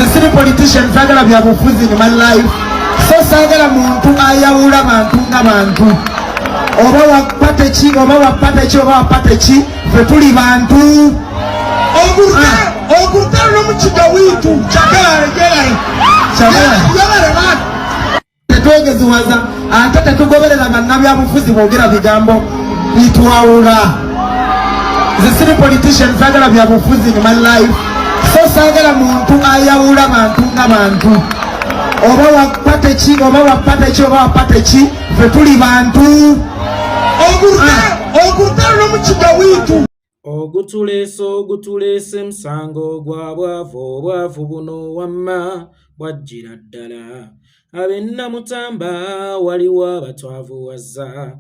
Nze politician sagala bya bufuzi in my life. So sagala muntu ayawula bantu ng'abantu. Oba wapate ki, oba wapate ki, oba wapate ki, ffe tuli bantu. Ogurutalo n'omukiga wiitu kyagala tetwegeziwaza ate tetugoberera bannabyabufuzi boogera bigambo bitwawula. Nze siri politician sagala byabufuzi in my life. So sagala muntu ayawula bantu ng'abantu. Oba wapate ki, oba wapate ki, oba wapate ki, ffe tuli bantu. Ogurutalo n'omukiga wiitu ogutulese musango gwa bwavu buno wamma bwajjira ddala ab'ennamutamba waliwo abatwavuwaza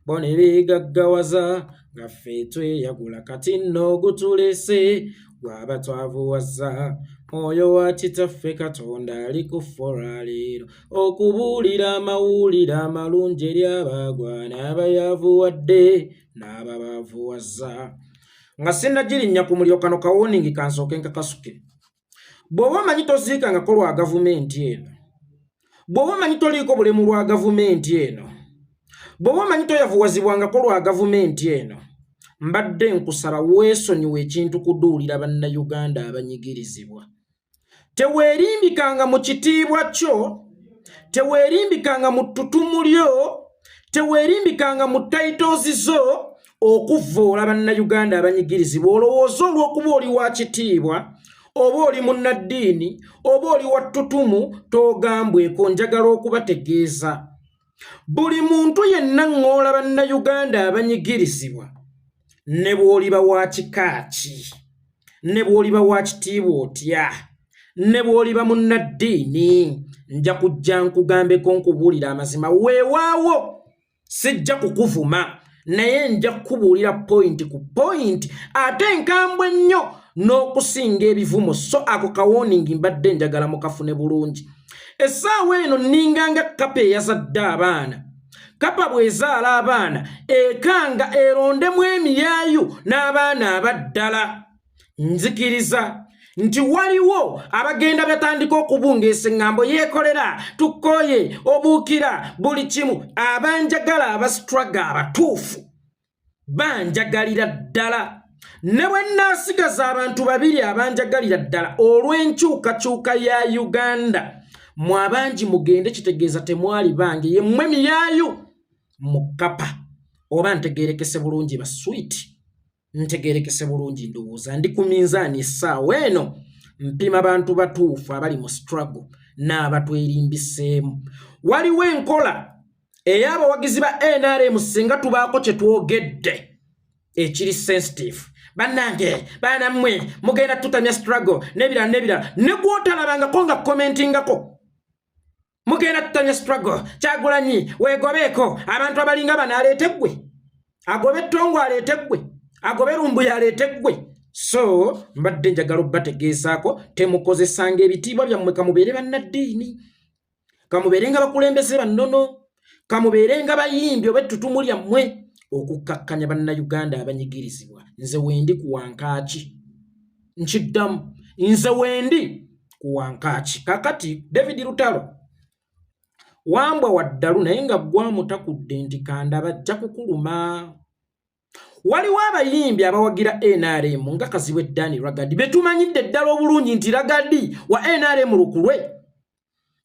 bo ne beegaggawaza nga ffe tweyagula kati nno ogutulese gwa batwavuwaza oyo wa kitaffe Katonda ali ku fora leero okubuulira amawulire amalungi eri abaagwa n'abayavuwadde n'ababavuwaza nga sinnagirinnya ku muliro kano kawoningi kansooke nkakasuke. Bw'oba omanyi toziikangako lwa gavumenti eno, bw'oba omanyi toliiko bulemu lwa gavumenti eno, bw'oba omanyi toyavuwazibwangako lwa gavumenti eno, mbadde nkusaba weesonyiwa ekintu kuduulira bannayuganda abanyigirizibwa. Teweerimbikanga mu kitiibwa kyo, teweerimbikanga mu ttutumu lyo, teweerimbikanga mu titles zo okuvvoola bannayuganda abanyigirizibwa. Olowooza olw'okuba oli wa kitiibwa, oba oli munnaddiini, oba oli wa ttutumu, toogambweko. Njagala okubategeeza buli muntu yenna ng'ola bannayuganda abanyigirizibwa, ne bw'oliba wa kika ki, ne bw'oliba wa kitiibwa otya, ne bw'oliba munnaddiini, nja kujja nkugambeko nkubuulira amazima. Weewaawo sijja kukuvuma, naye nja kukubuulira point ku point ate enkambwe ennyo n'okusinga ebivumo. So ako kawoningi mbadde njagala mukafune bulungi. Essaawa eno nninganga kapa eyazadde abaana. Kapa bw'ezaala abaana ekanga erondemu emiyaayu n'abaana abaddala. Nzikiriza nti waliwo abagenda batandika okubungeesa eŋŋambo yeekolera, tukkoye, obuukira, buli kimu. Abanjagala abastraga abatuufu banjagalira ddala. Ne bwe nnaasigaza abantu babiri abanjagalira ddala olw'enkyukakyuka ya Uganda, mu abangi mugende kitegeeza temwali bange, ye mmwe miyaayu mu kapa. Oba ntegeerekese bulungi baswiti, ntegeerekese bulungi ndowooza ndi ku minzaani essaawa eno mpima bantu batuufu abali mu struggle n'abatwerimbiseemu. Waliwo enkola ey'abawagizi ba NRM singa tubaako kye twogedde ekiri sensitive. Bannange, baanammwe mugenda tutamya struggle n'ebirala ne gw'otalabangako nga commentingako. Mugenda tutamya struggle, Kyagulanyi weegobeeko, abantu abalinga bano aleeteggwe, agobe Ttongo aleeteggwe, agobe Lumbuya aleeteggwe. So mbadde njagala obbategeesaako temukozesanga ebitiibwa byammwe. Kamubeere bannaddiini, kamubeere nga bakulembeze bannono, kamubeere nga bayimbi oba ettutumu lyammwe okukkakkanya bannayuganda abanyigirizibwa. Nze wendi ku wankaaki, nkiddamu, nze wendi ku wankaaki. Kakati David Lutalo wambwa waddalu naye nga gwamutakudde nti kandaba ajja kukuluma. Waliwo abayimbi abawagira NRM nga Kazibwe Dani Ragadi betumanyidde ddala obulungi nti Ragadi wa NRM lukulwe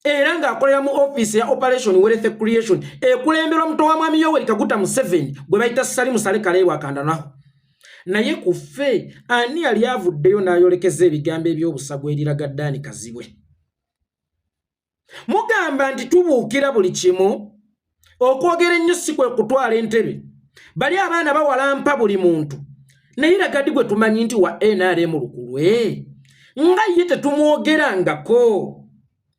era ng'akolera mu office ya Operation Wealth Creation ekulemberwa muto wa Mwami Yoweri Kaguta Museveni gwe bayita Salimu Sale Kalewa akandanaho. Naye ku ffe ani yali avuddeyo n'ayolekeza ebigambo eby'obusago eri Ragaddani Kazibwe? Mugamba nti tubuukira buli kimu, okwogera ennyo si kwe kutwala entebe. Bali abaana bawalampa buli muntu. Naye Ragadi gwe tumanyi nti wa NRM lukulwe nga ye tetumwogerangako.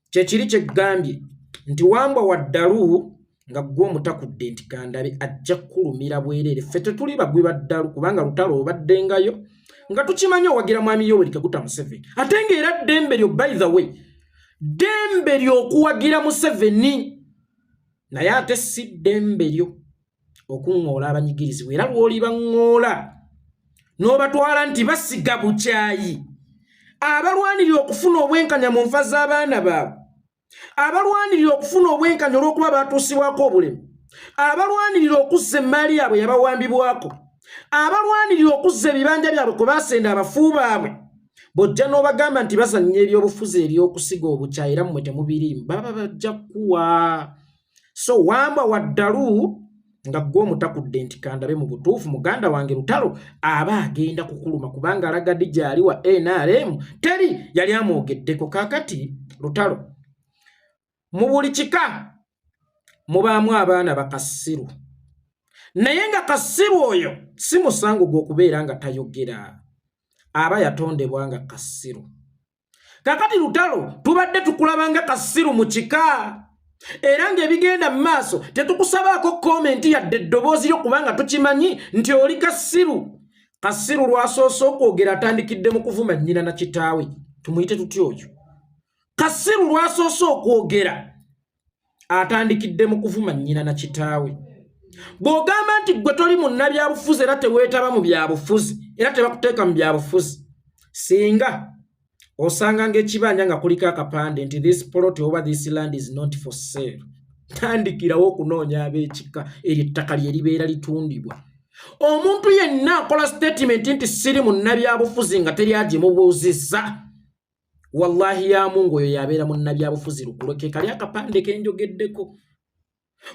Kyekiri kyegambye nti wambwa waddalu nga gwe omutakudde nti kandabe ajja kukulumira bwereere. Ffe tetuli bagwi baddalu kubanga Lutalo obaddengayo nga tukimanyi owagira Mwami Yoweri Kaguta Museveni. Ate ng'era ddembe lyo, by the way, ddembe ly'okuwagira Museveni, naye ate si ddembe lyo okuŋŋoola abanyigirizibwa. Era lw'oliba ŋŋoola n'obatwala nti basiga bukyayi, abalwanirira okufuna obwenkanya mu nfa z'abaana baabwe, abalwanirira okufuna obwenkanya olw'okuba batuusibwako obulemu, abalwanirira okuzza emmaali yaabwe yabawambibwako, abalwanirira okuzza ebibanja byabwe kwe baasenda abafu baabwe, bojja n'obagamba nti bazannya ebyobufuzi ery'okusiga obukyayi era mmwe temubirimu, baba bajja kuwa. So wamba waddalu nga gwe omutakudde nti kandabe mu butuufu muganda wange Lutalo aba agenda kukuluma kubanga alagadde gyali wa NRM teri yali amwogeddeko. Kaakati Lutalo mu buli kika mubaamu abaana bakasiru, naye nga kasiru oyo si musango gw'okubeera nga tayogera, aba yatondebwa nga kasiru. Kaakati Lutalo tubadde tukulabanga kasiru mu kika, era ng'ebigenda mu maaso tetukusabaako komenti yadde eddoboozi lyo kubanga tukimanyi nti oli kasiru. Kasiru lwasoose okwogera atandikidde mu kuvuma nnyina na kitaawe, tumuyite tutya oyo? Kasiru lwasoose okwogera atandikidde mu kuvuma nnyina na kitaawe. Bw'ogamba nti gwe toli munnabyabufuzi era teweetaba mu byabufuzi era tebakuteeka mu byabufuzi, singa osanga ng'ekibanja nga kuliko akapande nti this plot over this land is not for sale, tandikirawo okunoonya ab'ekika eryo ettaka lye libeera litundibwa. Omuntu yenna akola statement nti siri munnabyabufuzi nga teri agimubuuzizza, wallahi ya Mungu oyo yabeera munnabyabufuzi lukulo, ke kali akapande kenjogeddeko.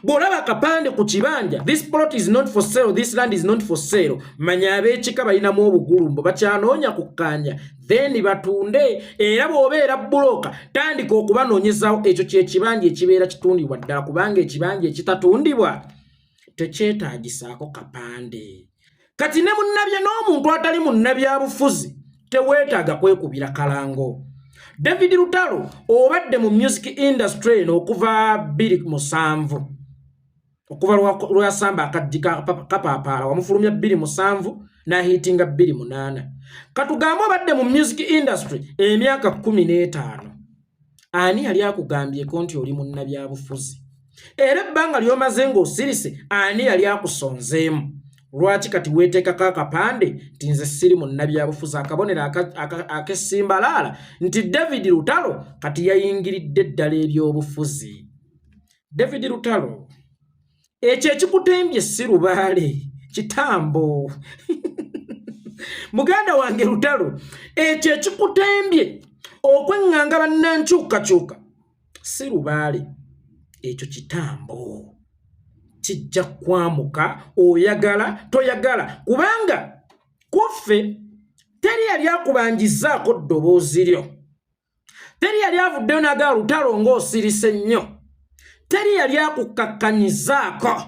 Bw'olaba akapande ku kibanja this plot is not for sale, this land is not for sale, manya ab'ekika balinamu obugulumbo bakyanoonya kukkanja then batunde. Era bw'obeera buloka tandika okubanoonyezawo ekyo kyekibanja ekibeera kitundibwa ddala, kubanga ekibanja ekitatundibwa tekyetaagisaako kapande. Kati ne munnabye n'omuntu atali munnabyabufuzi teweetaaga kwekubira kalango. David Lutalo obadde mu music industry okuva 2007, okuva lwasamba akaddi kapaapala wamufulumya 2007 n'ahiitinga 2008. Katugamba obadde mu music industry emyaka 15. Ani yali akugambyeko nti oli munnabyabufuzi? Era ebbanga ly'omaze ng'osirise ani yali akusonzeemu? Lwaki kati weeteekako akapande nti nze siri munnabyabufuzi? Akabonero ak'essimbalaala nti David Lutalo kati yayingiridde eddala ebyobufuzi. David Lutalo, ekyo ekikutembye si lubaale, kitambo. Muganda wange Lutalo, ekyo ekikutembye okweŋŋanga bannankyukakyuka si lubaale, ekyo kitambo. Kijja kwamuka oyagala toyagala, kubanga kuffe teri yali akubangizaako ddoboozi lyo, teri yali avuddeyo n'agala Lutalo ng'osirise nnyo, teri yali akukakkanyizaako.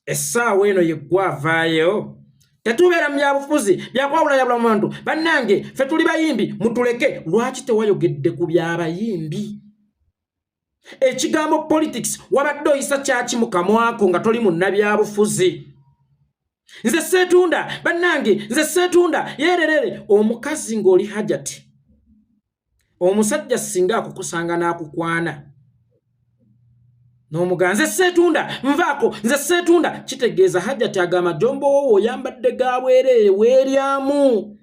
Essaawa eno yeggwavaayo, tetubeera mu byabufuzi byakwawulayawula mu bantu. Bannange ffe tuli bayimbi mutuleke. Lwaki tewayogedde ku by'abayimbi? Ekigambo politics wabadde oyisa kyaki mu kamwako nga toli munnabyabufuzi? Nze seetunda bannange, nze seetunda yererere. Omukazi ng'oli hajati, omusajja singa akukusanga n'akukwana n'omugaa nze seetunda nvaako, nze seetunda, kitegeeza hajati agamba jombo wowe oyambadde ga bwereere weeryamu,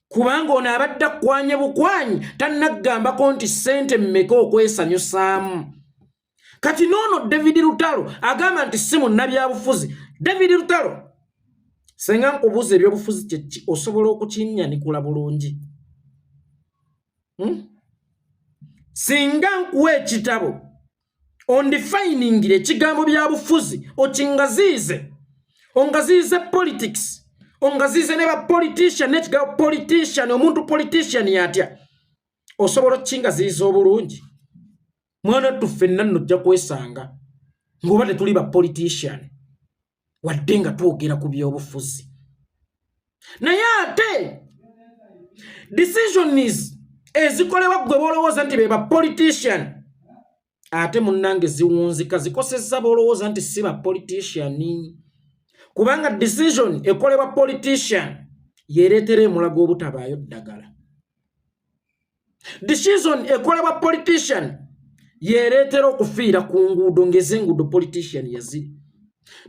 kubanga ono abadde akkwanye bukwanyi tannagambako nti ssente mmeka okwesanyusaamu. Kati noono David Lutalo agamba nti si munnabyabufuzi. David Lutalo, senga nkubuuza ebyobufuzi kyeki osobola okukinyanikula bulungi? Singa nkuwa ekitabo ondefiningire ekigambo byabufuzi okingaziize, ongaziize politics, ongaziize ne bapolitician n'ekigambo politician, omuntu politician yatya, osobola okukingaziiza obulungi? Mwana tuffe ffenna nno ojja kwesanga ng'oba tetuli bapolitician wadde nga twogera ku byobufuzi. Naye ate decisions ezikolebwa gwe boolowooza nti be bapolitician, ate munnange ziwunzika zikosezza boolowooza nti si bapolitician, kubanga decision ekolebwa politician yereetera emulago obutabaayo ddagala. Decision ekolebwa politician yereetera okufiira ku nguudo ng'ez'enguudo politician yaziri.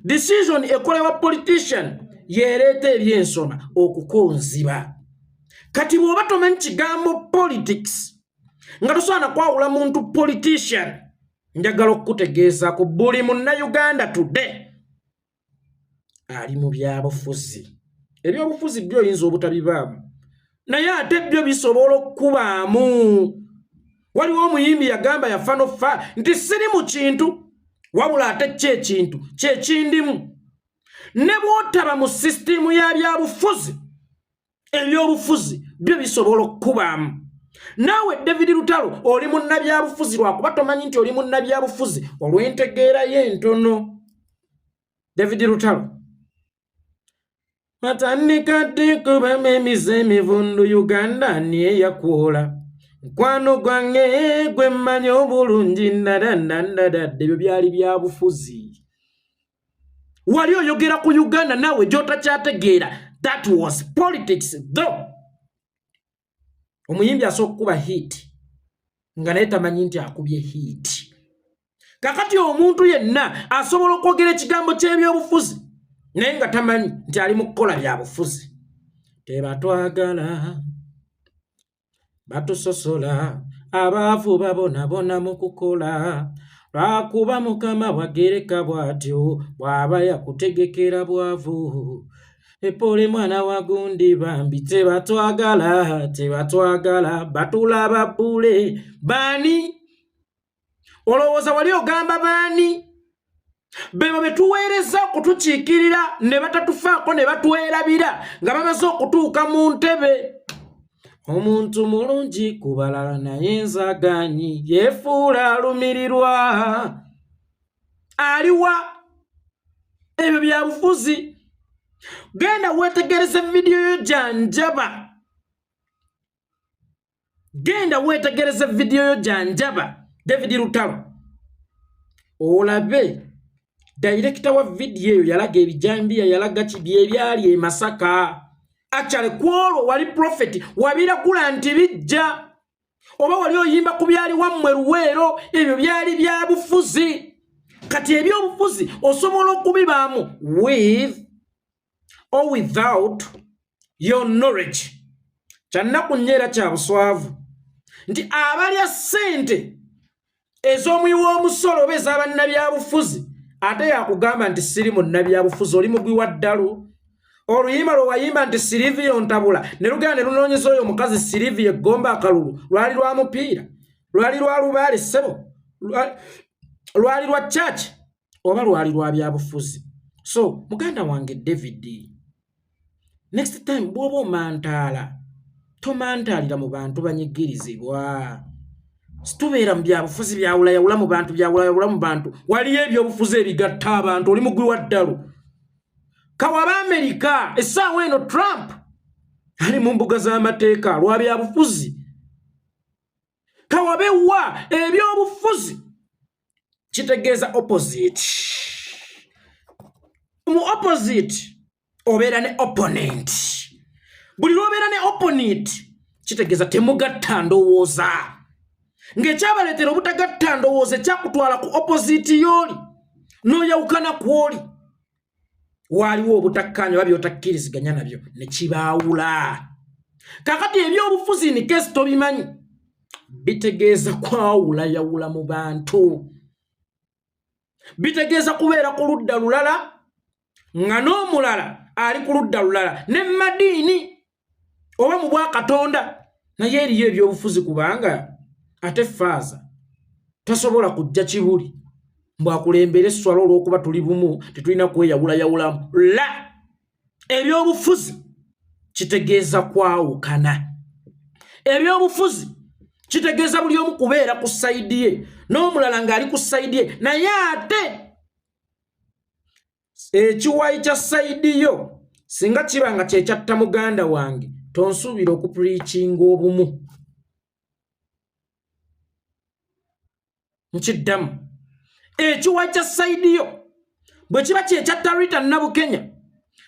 Decision ekolebwa politician yereeta ebyensoma okukonziba. kati bw'oba tomanyi kigambo politics nga tosaana kwawula muntu politician njagala okukutegeeza ku buli munnayuganda today ali mu byabufuzi ebyobufuzi byo oyinza obutabibaamu naye ate byo bisobola okukubaamu waliwo omuyimbi yagamba yafa nofa nti siri mu kintu wabula ate kyekintu kyekindimu ne bw'otaba mu sisitimu ya byabufuzi ebyobufuzi byo bisobola okukubaamu naawe David Lutalo oli munnabyabufuzi lwakuba tomanyi nti oli munnabyabufuzi olw'entegeera y'entono David Lutalo matandikadde kubamu emize emivundu Uganda niye yakwola mukwano gwange gwe mmanyi obulungi ndadandandadadde ebyo byali byabufuzi wali oyogera ku Uganda naawe gy'otakyategeera that was politics though omuyimbi asooka okuba hit nga naye tamanyi nti akubye hit kakati omuntu yenna asobola okwogera ekigambo ky'ebyobufuzi naye nga tamanyi nti ali mu kukola byabufuzi tebatwagala batusosola abaavu babonabona mu kukola lwakuba mukama bwagereka bw'atyo bw'aba yakutegekera bwavu epole mwana wagundi bambi tebatwagala batulaba bule bani olowooza wali ogamba bani bebo betuweereza okutukiikirira ne batatufaako ne batwerabira nga bamaze okutuuka mu ntebe omuntu mulungi ku balala naye nzaaganyi yeefuula alumirirwa aliwa ebyo byabufuzi genda weetegereze vidiyo yo janjaba David Lutalo olabe director wa vidiyo eyo yalaga ebijambiya yalaga kibye ebyali e Masaka actually kwolwo wali prophet wabiragula nti bijja oba wali oyimba ku byali wammwe Luweero ebyo byali bya bufuzi kati ebyobufuzi osobola okubibaamu with or without your knowledge kyannaku nnyo kya buswavu nti abalya ssente ez'omuwi w'omusolo oba ez'abannabyabufuzi ate yakugamba nti siri munnabyabufuzi oli mugwi wa ddalo oluyimba lwe wayimba nti Silivio Ntabula ne lugenda ne lunoonyeza oyo omukazi Silivio Egomba akalulu lwali lwa mupiira lwali lwa lubaale ssebo lwali lwa church oba lwali lwa byabufuzi so muganda wange David next time bw'oba omantaala tomantaalira mu bantu banyigirizibwa situbeera mu byabufuzi byawulayawula mu bantu byawulayawula mu bantu waliyo ebyobufuzi ebigatta abantu oli mugwi wa ddalo kawaba Amerika essaawa eno Trump ali mu mbuga z'amateeka lwa byabufuzi kawabewa ebyobufuzi kitegeeza opposite mu opposite obeera ne opponent buli lwobeera ne opponent kitegeeza temugatta ndowooza ng'ekyabaleetera obutagatta ndowooza ekyakutwala ku opposite y'oli n'oyawukana kw'oli waaliwo obutakkaanya oba by'otakkiriziganya nabyo ne kibaawula kakati ebyobufuzi ni kesi tobimanyi bitegeeza kwawulayawula mu bantu bitegeeza kubeera ku ludda lulala nga n'omulala ali ku ludda lulala ne madiini oba mu bwakatonda naye eriyo ebyobufuzi kubanga ate faaza tasobola kujja kibuli mbwakulembera esswala olw'okuba tuli bumu tetulina kweyawulayawulamu la ebyobufuzi kitegeeza kwawukana ebyobufuzi kitegeeza buli omu kubeera ku sayidi ye n'omulala ng'ali ku sayidi ye naye ate ekiwayi kya sayidi yo singa kiba nga kyekyatta muganda wange tonsuubira okupuliikinga obumu nkiddamu ekiwayi kya sayidi yo bwe kiba kyekyatta Rita Nabukenya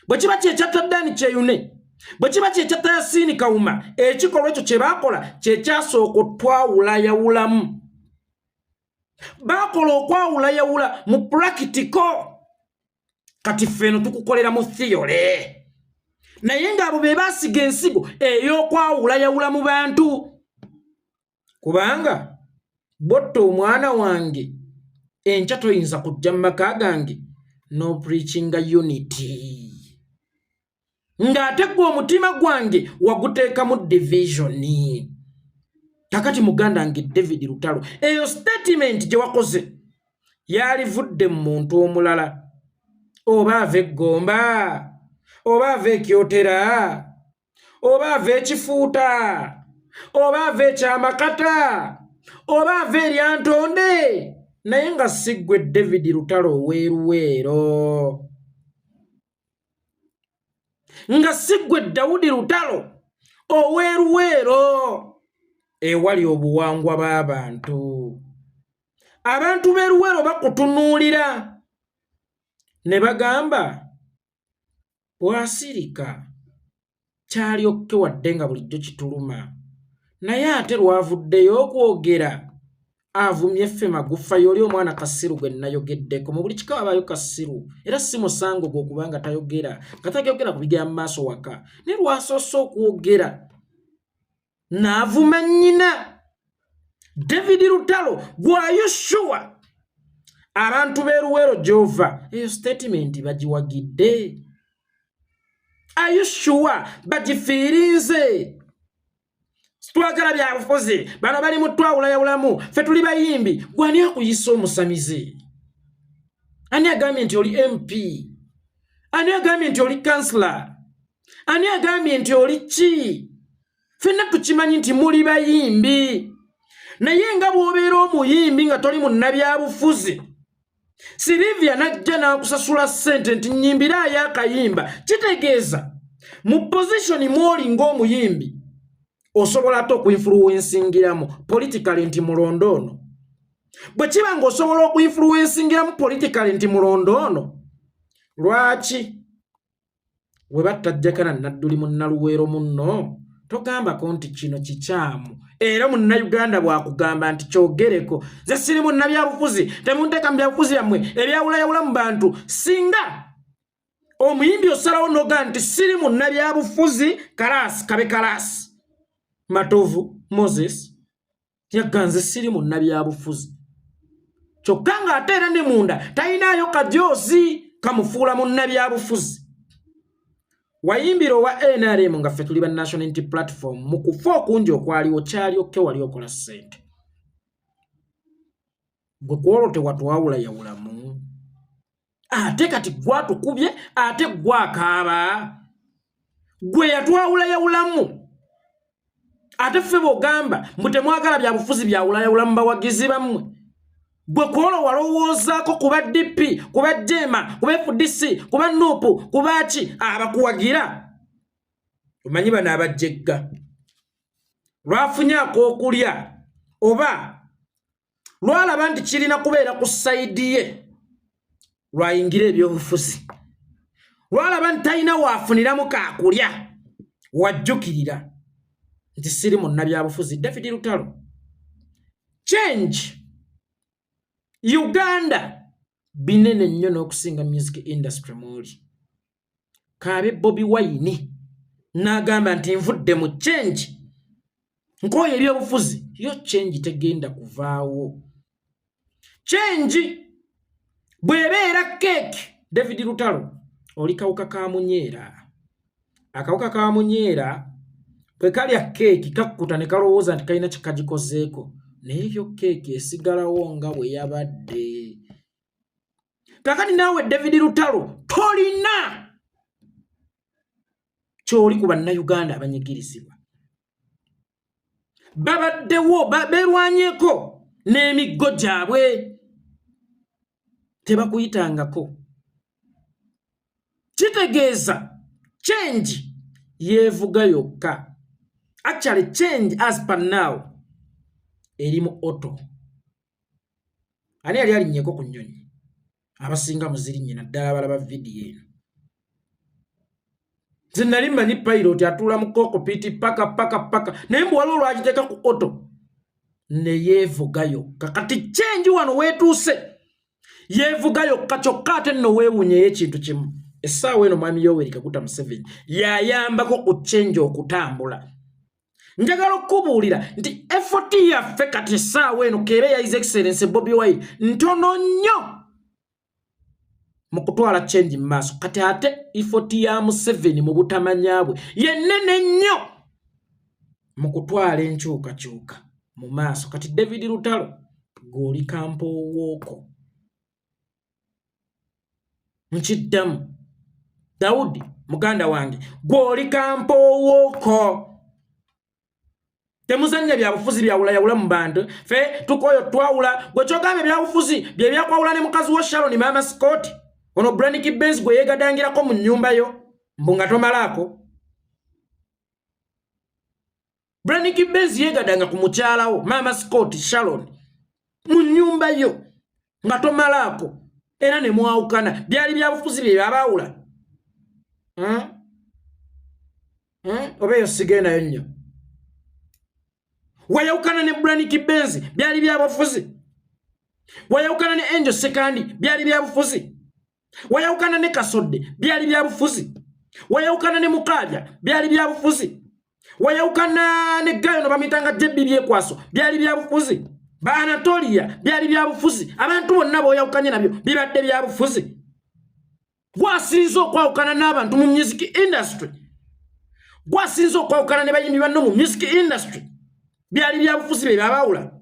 bwe kiba kyekyatta Dani Kyeyune bwe kiba kyekyatta Yasiini Kawuma ekikolwa ekyo kye baakola kyekyasooka otwawulayawulamu baakola okwawulayawula mu practical kati ffeno tukukolera mu theory naye ng'abo be baasiga ensigo ey'okwawulayawula mu bantu. Kubanga Botto omwana wange enkya toyinza kujja mu maka gange no preaching unity. Ng'ate gwe omutima gwange waguteekamu divisioni. Kakati muganda wange David Lutalo, eyo statement gye wakoze yalivudde mu muntu omulala. Oba ava Gomba, oba ava Kyotera, oba ava Kifuuta, oba ava Kyamakata, oba ava Lyantonde, naye nga siggwe David Lutalo oweeruweero. Nga siggwe Daudi Lutalo oweeruweero ewali obuwangwa b'abantu. Abantu b'eruweero bakutunuulira ne bagamba bw'asirika kyalyokke wadde nga bulijjo kituluma, naye ate lwavuddeyo okwogera avumye ffe Magufa y'oli omwana Kasiru gwe nayogeddeko. Mu buli kika wabaayo Kasiru, era si musango gwe okubanga tayogera, nga tayogera ku bigera mu maaso waka, ne lwasoose okwogera n'avuma nnyina. David Lutalo, are you sure abantu b'eruweero gy'ova eyo statement bagiwagidde? Are you sure bagifiirinze? Twagala byabufuzi bano bali mu twawulayawulamu, ffe tuli bayimbi. Gwani akuyisa omusamizi? Ani agambye nti oli MP? Ani agambye nti oli kansula? Ani agambye nti oli ki? Ffenna tukimanyi nti muli bayimbi, naye nga bw'obeera omuyimbi nga toli munnabyabufuzi, Silivia najja n'akusasula ssente nti nnyimbiraayo akayimba, kitegeeza mu position mw'oli ng'omuyimbi osobola ate okuinfluensingiramu politically nti mulondo ono. Bwe kiba ng'osobola okuinfluensingiramu politically nti mulondo ono, lwaki we battajjakana nadduli munnaluweero munno togambako nti kino kikyamu? Era munnayuganda bw'akugamba nti kyogereko, nze siri munnabyabufuzi, temunteeka mu byabufuzi yammwe ebyawulayawula mu bantu. Singa omuyimbi osalawo noga nti siri munnabyabufuzi, kalaasi kabe kalaasi. Matovu Moses yaganze siri munnabyabufuzi, kyokka ng'ate era ne munda talinayo kajoozi kamufuula munnabyabufuzi. Wayimbira owa NRM nga ffe tuli ba National Unity Platform mu kufa okungi okwaliwo kyalyokke wali okola ssente. Gwe kwolwo tewatwawulayawulamu, ate kati gwatukubye, ate gwakaaba. Gwe yatwawulayawulamu, ate ffe b'ogamba mbu temwagala byabufuzi byawulayawulamu bawagizi bammwe. Gwe kwolwo walowoozaako kuba DP, kuba Jema, kuba FDC, kuba Nuupu, kuba ki abakuwagira? Omanyi bano abajjegga lwafunye ak'okulya oba lwalaba nti kirina kubeera ku sayidi ye lwayingira ebyobufuzi, lwalaba nti talina waafuniramu kaakulya wajjukirira nti siri munnabyabufuzi. David Lutalo, change Uganda binene nnyo n'okusinga music industry mwoli. Kaabe Bobi Wine n'agamba nti nvudde mu change, nkooye ebyobufuzi, yo change tegenda kuvaawo. Change bw'ebeera keeki, David Lutalo oli kawuka ka munyeera. Akawuka ka munyeera bwe kalya keeki kakkuta ne kalowooza nti kalina kikagikozeeko, naye yo keeki esigalawo nga bwe yabadde. Kakati naawe David Lutalo tolina kyoli ku bannayuganda abanyigirizibwa. Babaddewo beerwanyeeko n'emiggo gyabwe, tebakuyitangako. Kitegeeza change yeevuga yokka. Actually change as per now eri mu auto. Ani yali alinnyeko ku nnyonyi? Abasinga muzirinnye naddala balaba vidiyo eno. Nze nali mmanyi pilot atuula mu cockpit paka naye mbu waliwo lwagiteeka ku auto ne yeevuga yokka. Kati change wano weetuuse yeevuga yokka, kyokka ate nno weewunyeyo ekintu kimu. essaawa eno mwami Yoweri Kaguta Museveni yayambako ku change okutambula. Njagala okubuulira nti effort yaffe kati essaawa eno kebe ya His Excellency Bobi Wine ntono nnyo mu kutwala change mu maaso. Kati ate effort ya Museveni mu butamanya bwe yennene nnyo mu kutwala enkyukakyuka mu maaso. Kati David Lutalo goli kampo woko nkiddamu Daudi muganda wange goli kampo woko. Temuzanya byabufuzi byawulayawula mu bantu fe tukoyo twawula gwe kyogambe byabufuzi bye byakwawula ne mukazi wa Sharon Mama Scott ono Brandy Benz gwe yegadangirako mu nnyumba yo mbunga tomalako. Brandy Benz yegadanga ku mukyalawo Mama Scott Sharon mu nnyumba yo nga tomalako era ne mwawukana byali byabufuzi bye byabawula. Obeyo sigenda yo nnyo. Wayawukana ne Brandy Benz byali byabufuzi. Wayawukana ne Angel Sekandi byali byabufuzi. Wayawukana ne Kasodde byali byabufuzi. Wayawukana ne Mukabya byali byabufuzi. Wayawukana ne Gayo no bamitanga Jebbi byekwaso byali byabufuzi. Ba Anatolia byali byabufuzi. Abantu bonna boyawukanye nabyo bibadde byabufuzi. Gwasinzo kwawukana n'abantu mu music industry. Gwasinzo kwawukana ne bayimbi banno mu music industry. Byali byabufuzi bye babawula.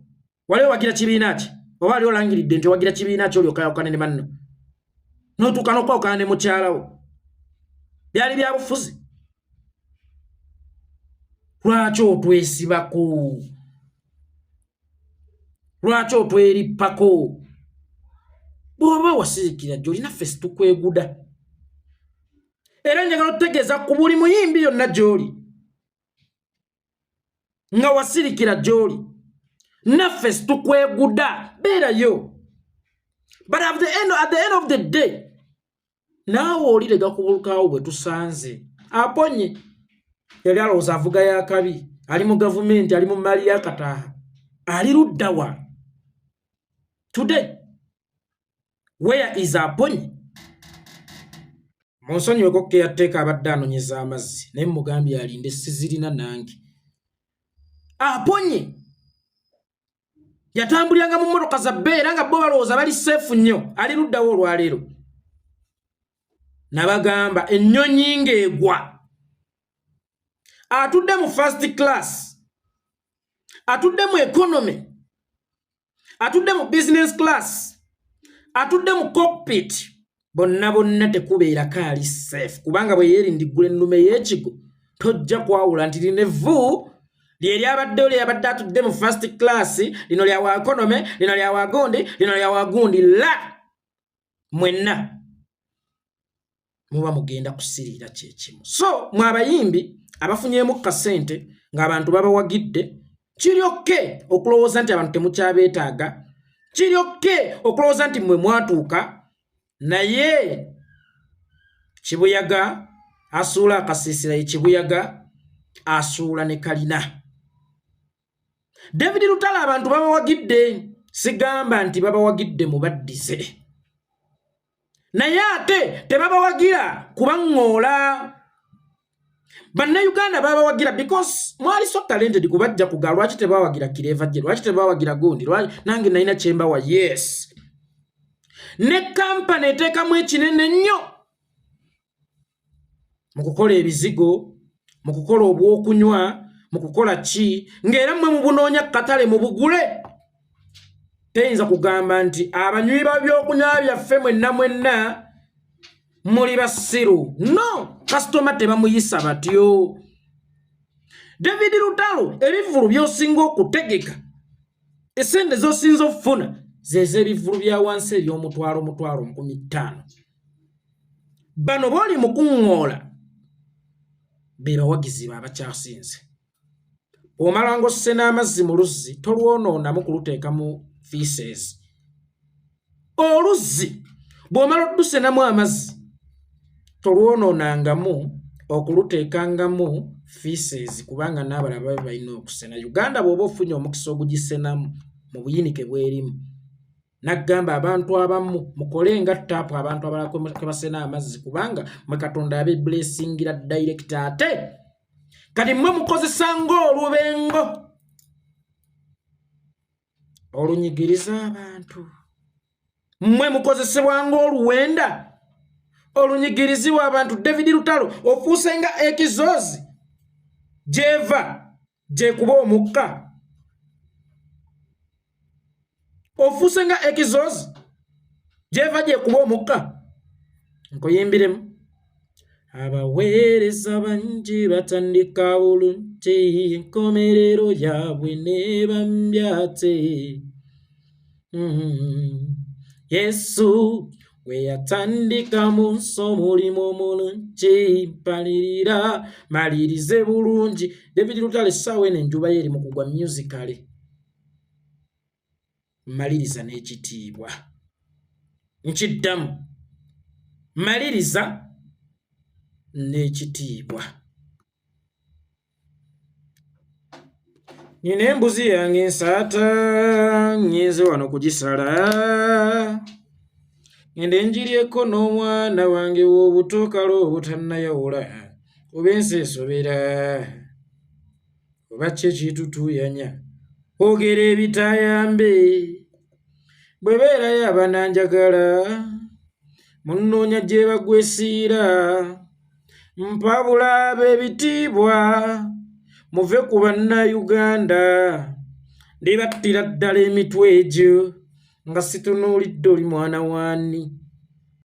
Wale wagira kibiina ki? Oba ali olangiridde nti wagira kibiina ki oli okayawukana ne banno. N'otuuka n'okwawukana ne mukyalawo. Byali byabufuzi. Lwaki otwesibako? Lwaki otwerippako? Bw'oba wasirikira gy'olina ffesi tukweguda. Era njagala otutegeeza ku buli muyimbi yonna gy'oli nga wasirikira gy'oli naffe tukweguda beerayo. But at the end of the day naawe olirega kubulukawo bwe tusanze aponye yali alowooza avuga y'akabi ali mu gavumenti ali mu mali y'akataaha ali ludda wa today where is aponye? Monsonyiweko keyateeka abadde anonyeza amazzi naye mugambye alinde sizirina nange. Aponye yatambuliranga mu mmotoka za bbeera nga bo balowooza bali seefu nnyo ali luddawo olwaleero. Nabagamba ennyonyi ng'egwa atudde mu first class, atudde mu economy, atudde mu business class, atudde mu cockpit, bonna tekubeerako ali safe kubanga bwe yeerindiggula ennume y'ekigo tojja kwawula nti lino evvu lyeri abadde oli abadde atudde mu first class lino lya wa economy lino lya wa gondi lino lya wa gundi la mwenna muba mugenda kusiriira kyekimu. So mwabayimbi abafunyeemu kasente ng'abantu babawagidde kiri okke okulowooza nti abantu temukyabeetaaga, kiri okke okulowooza nti mmwe mwatuuka, naye Kibuyaga asuula akasiisira ye Kibuyaga asuula ne kalina. David Lutalo abantu babawagidde, sigamba nti babawagidde mubaddize. Naye ate tebabawagira kubaŋŋoola. Bannayuganda babawagira because mwali so talented kubajja kuga. Lwaki tebawagira Kireva je? Lwaki tebawagira Gundi? Nange nalina kyembawa. Yes. Ne kampani eteekamu ekinene nnyo mu kukola ebizigo, mu kukola obwokunywa, mu kukola ki, ng'era mmwe mu bunoonya katale mu bugule. Teyinza kugamba nti abanywi b'ebyokunywa byaffe mwenna muli basiru. No, customer tebamuyisa batyo. David Lutalo ebivulu by'osinga okutegeka, essente z'osinza okufuna zeze ebivulu bya wansi eby'omutwalo 50,000. Bano boli mu kuŋŋoola be bawagizi abakyasinze. Omala ng'osse n'amazzi mu luzzi tolwonoonamu kuluteekamu feces. Oluzzi bw'omala oddusenamu amazzi tolwonoonangamu okuluteekangamu feces kubanga n'abalala babe balina okusena. Uganda bw'oba ofunye omukisa ogugisenamu mu buyinike bwerimu Nagamba abantu abamu mukole nga taapu abantu abalala kwe basena amazzi kubanga mwe Katonda abe blessingira direct ate kati mmwe mukozesa ng'olubengo olunyigiriza abantu. Mmwe mukozesebwa ng'oluwenda olunyigirizibwa abantu. David Lutalo ofuuse nga ekizozi gyeva gyekuba omukka. Ofuuse nga ekizozi gyeva gyekuba omukka. Nkuyimbiremu. Abaweereza bangi batandika bulungi enkomerero yaabwe neba mbyate. Yesu we yatandika mu nsi omulimu omulungi mpalirira malirize bulungi. David Lutalo essaawa eno enjuba ye eri mu kugwa musicale. Maliriza n'ekitiibwa. Nkiddamu. Maliriza n'ekitiibwa. Nina embuzi yange ensaata nnyeze wano kugisala. Ngende njiryeko n'omwana wange w'obutokalo obutannayawula oba ensi esobera oba kye kitutuyanya ogera ebitayambe bwe beerayo abananjagala munnoonya gye bagwesiira mpabula ab'ebitiibwa muve ku bannayuganda ndibattira ddala emitwe egyo nga situnuulidde oli mwana waani.